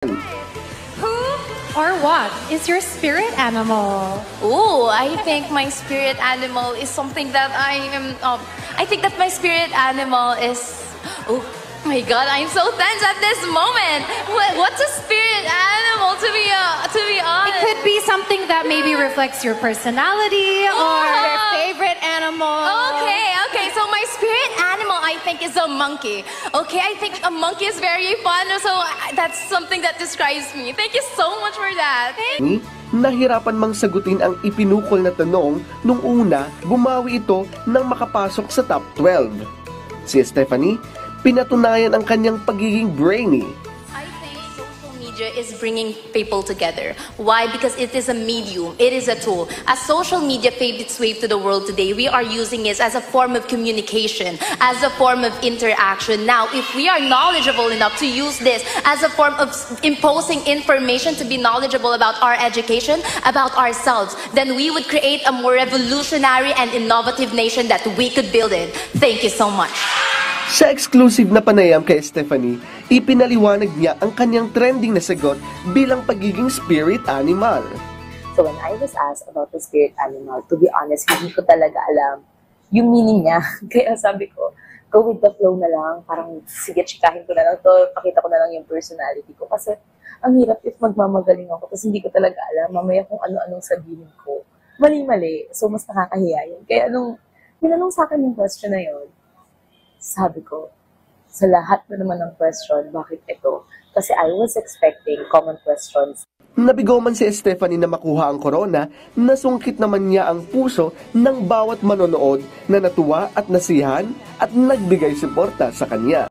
Who or what is your spirit animal? Oh, I think my spirit animal is something that I think that my spirit animal is. Oh my God, I'm so tense at this moment. What's a spirit animal? To be honest, It could be something that maybe reflects your personality or your favorite animal. Okay. So my spirit animal, I think, is a monkey. Okay, I think a monkey is very fun. So that's something that describes me. Thank you so much for that. Nahirapan mang sagutin ang ipinukol na tanong nung una, bumawi ito nang makapasok sa top 12. Si Stephanie, pinatunayan ang kanyang pagiging brainy. I think social media is bringing people together. Why? Because it is a medium. It is a tool. As social media paved its way to the world today, we are using it as a form of communication, as a form of interaction. Now, if we are knowledgeable enough to use this as a form of imposing information to be knowledgeable about our education, about ourselves, then we would create a more revolutionary and innovative nation that we could build in. Thank you so much. Sa exclusive na panayam kay Stephanie, ipinaliwanag niya ang kanyang trending na sagot bilang pagiging spirit animal. So when I was asked about the spirit animal, to be honest, hindi ko talaga alam yung meaning niya. Kaya sabi ko, go with the flow na lang. Parang sige, chikahin ko na lang to, pakita ko na lang yung personality ko. Kasi ang hirap if magmamagaling ako kasi hindi ko talaga alam mamaya kung ano-anong sabihin ko. Mali-mali. So mas nakakahiya yun. Kaya nung tinanong sa akin yung question na yun, sabi ko, sa lahat na naman ng question, bakit ito? Kasi I was expecting common questions. Nabigo man si Stephanie na makuha ang corona, nasungkit naman niya ang puso ng bawat manonood na natuwa at nasiyahan at nagbigay suporta sa kanya.